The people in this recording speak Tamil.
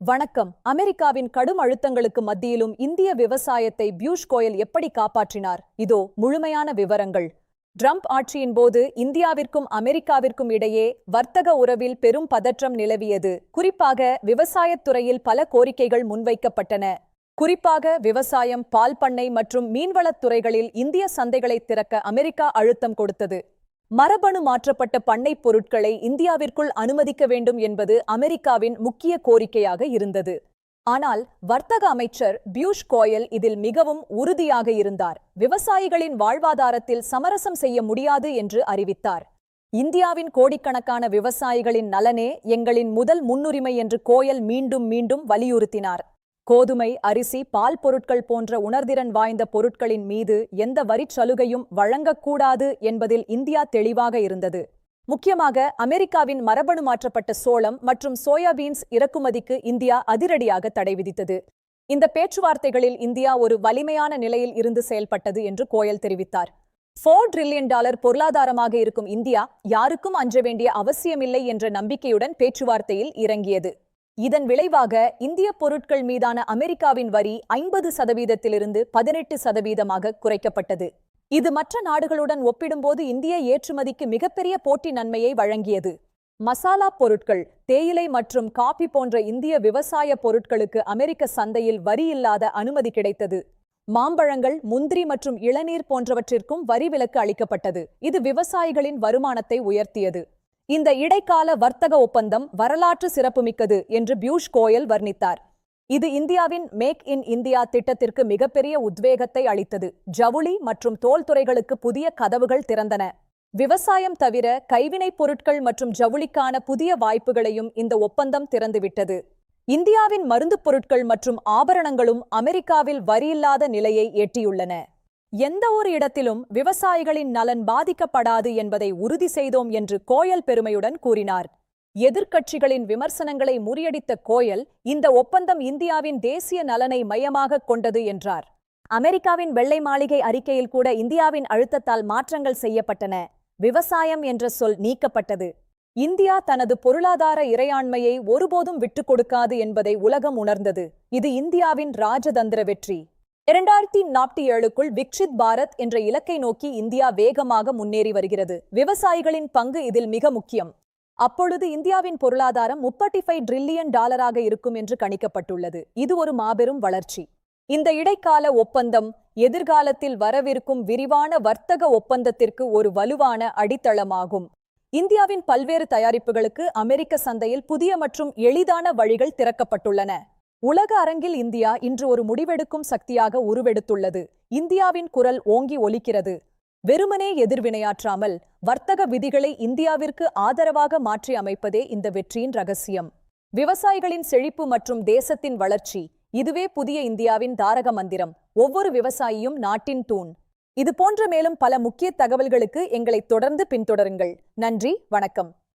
வணக்கம். அமெரிக்காவின் கடும் அழுத்தங்களுக்கு மத்தியிலும் இந்திய விவசாயத்தை பியூஷ் கோயல் எப்படி காப்பாற்றினார்? இதோ முழுமையான விவரங்கள். ட்ரம்ப் ஆட்சியின் போது இந்தியாவிற்கும் அமெரிக்காவிற்கும் இடையே வர்த்தக உறவில் பெரும் பதற்றம் நிலவியது. குறிப்பாக விவசாயத் துறையில் பல கோரிக்கைகள் முன்வைக்கப்பட்டன. குறிப்பாக விவசாயம், பால் பண்ணை மற்றும் மீன்வளத் துறைகளில் இந்திய சந்தைகளை திறக்க அமெரிக்கா அழுத்தம் கொடுத்தது. மரபணு மாற்றப்பட்ட பண்ணைப் பொருட்களை இந்தியாவிற்குள் அனுமதிக்க வேண்டும் என்பது அமெரிக்காவின் முக்கிய கோரிக்கையாக இருந்தது. ஆனால் வர்த்தக அமைச்சர் பியூஷ் கோயல் இதில் மிகவும் உறுதியாக இருந்தார். விவசாயிகளின் வாழ்வாதாரத்தில் சமரசம் செய்ய முடியாது என்று அறிவித்தார். இந்தியாவின் கோடிக்கணக்கான விவசாயிகளின் நலனே எங்களின் முதல் முன்னுரிமை என்று கோயல் மீண்டும் மீண்டும் வலியுறுத்தினார். கோதுமை, அரிசி, பால் பொருட்கள் போன்ற உணர்திறன் வாய்ந்த பொருட்களின் மீது எந்த வரிச் சலுகையும் வழங்கக்கூடாது என்பதில் இந்தியா தெளிவாக இருந்தது. முக்கியமாக அமெரிக்காவின் மரபணு மாற்றப்பட்ட சோளம் மற்றும் சோயாபீன்ஸ் இறக்குமதிக்கு இந்தியா அதிரடியாக தடை விதித்தது. இந்த பேச்சுவார்த்தைகளில் இந்தியா ஒரு வலிமையான நிலையில் இருந்து செயல்பட்டது என்று கோயல் தெரிவித்தார். $4 டிரில்லியன் பொருளாதாரமாக இருக்கும் இந்தியா யாருக்கும் அஞ்ச வேண்டிய அவசியமில்லை என்ற நம்பிக்கையுடன் பேச்சுவார்த்தையில் இறங்கியது. இதன் விளைவாக இந்திய பொருட்கள் மீதான அமெரிக்காவின் வரி 50%-இலிருந்து 18% குறைக்கப்பட்டது. இது மற்ற நாடுகளுடன் ஒப்பிடும்போது இந்திய ஏற்றுமதிக்கு மிகப்பெரிய போட்டி நன்மையை வழங்கியது. மசாலா பொருட்கள், தேயிலை மற்றும் காபி போன்ற இந்திய விவசாய பொருட்களுக்கு அமெரிக்க சந்தையில் வரி இல்லாத அனுமதி கிடைத்தது. மாம்பழங்கள், முந்திரி மற்றும் இளநீர் போன்றவற்றிற்கும் வரி விலக்கு அளிக்கப்பட்டது. இது விவசாயிகளின் வருமானத்தை உயர்த்தியது. இந்த இடைக்கால வர்த்தக ஒப்பந்தம் வரலாற்று சிறப்புமிக்கது என்று பியூஷ் கோயல் வர்ணித்தார். இது இந்தியாவின் மேக் இன் இந்தியா திட்டத்திற்கு மிகப்பெரிய உத்வேகத்தை அளித்தது. ஜவுளி மற்றும் தோல் துறைகளுக்கு புதிய கதவுகள் திறந்தன. விவசாயம் தவிர கைவினைப் பொருட்கள் மற்றும் ஜவுளிக்கான புதிய வாய்ப்புகளையும் இந்த ஒப்பந்தம் திறந்துவிட்டது. இந்தியாவின் மருந்துப் பொருட்கள் மற்றும் ஆபரணங்களும் அமெரிக்காவில் வரியில்லாத நிலையை எட்டியுள்ளன. எந்த ஒரு இடத்திலும் விவசாயிகளின் நலன் பாதிக்கப்படாது என்பதை உறுதி செய்தோம் என்று கோயல் பெருமையுடன் கூறினார். எதிர்க்கட்சிகளின் விமர்சனங்களை முறியடித்த கோயல், இந்த ஒப்பந்தம் இந்தியாவின் தேசிய நலனை மையமாக கொண்டது என்றார். அமெரிக்காவின் வெள்ளை மாளிகை அறிக்கையில் கூட இந்தியாவின் அழுத்தத்தால் மாற்றங்கள் செய்யப்பட்டன. விவசாயம் என்ற சொல் நீக்கப்பட்டது. இந்தியா தனது பொருளாதார இறையாண்மையை ஒருபோதும் விட்டுக் கொடுக்காது என்பதை உலகம் உணர்ந்தது. இது இந்தியாவின் ராஜதந்திர வெற்றி. 2047க்குள் விக்ஷித் பாரத் என்ற இலக்கை நோக்கி இந்தியா வேகமாக முன்னேறி வருகிறது. விவசாயிகளின் பங்கு இதில் மிக முக்கியம். அப்பொழுது இந்தியாவின் பொருளாதாரம் $35 டிரில்லியன் இருக்கும் என்று கணிக்கப்பட்டுள்ளது. இது ஒரு மாபெரும் வளர்ச்சி. இந்த இடைக்கால ஒப்பந்தம் எதிர்காலத்தில் வரவிருக்கும் விரிவான வர்த்தக ஒப்பந்தத்திற்கு ஒரு வலுவான அடித்தளமாகும். இந்தியாவின் பல்வேறு தயாரிப்புகளுக்கு அமெரிக்க சந்தையில் புதிய மற்றும் எளிதான வழிகள் திறக்கப்பட்டுள்ளன. உலக அரங்கில் இந்தியா இன்று ஒரு முடிவெடுக்கும் சக்தியாக உருவெடுத்துள்ளது. இந்தியாவின் குரல் ஓங்கி ஒலிக்கிறது. வெறுமனே எதிர்வினையாற்றாமல் வர்த்தக விதிகளை இந்தியாவிற்கு ஆதரவாக மாற்றி அமைப்பதே இந்த வெற்றியின் ரகசியம். விவசாயிகளின் செழிப்பு மற்றும் தேசத்தின் வளர்ச்சி, இதுவே புதிய இந்தியாவின் தாரக மந்திரம். ஒவ்வொரு விவசாயியும் நாட்டின் தூண். இது போன்ற மேலும் பல முக்கிய தகவல்களுக்கு எங்களை தொடர்ந்து பின்தொடருங்கள். நன்றி, வணக்கம்.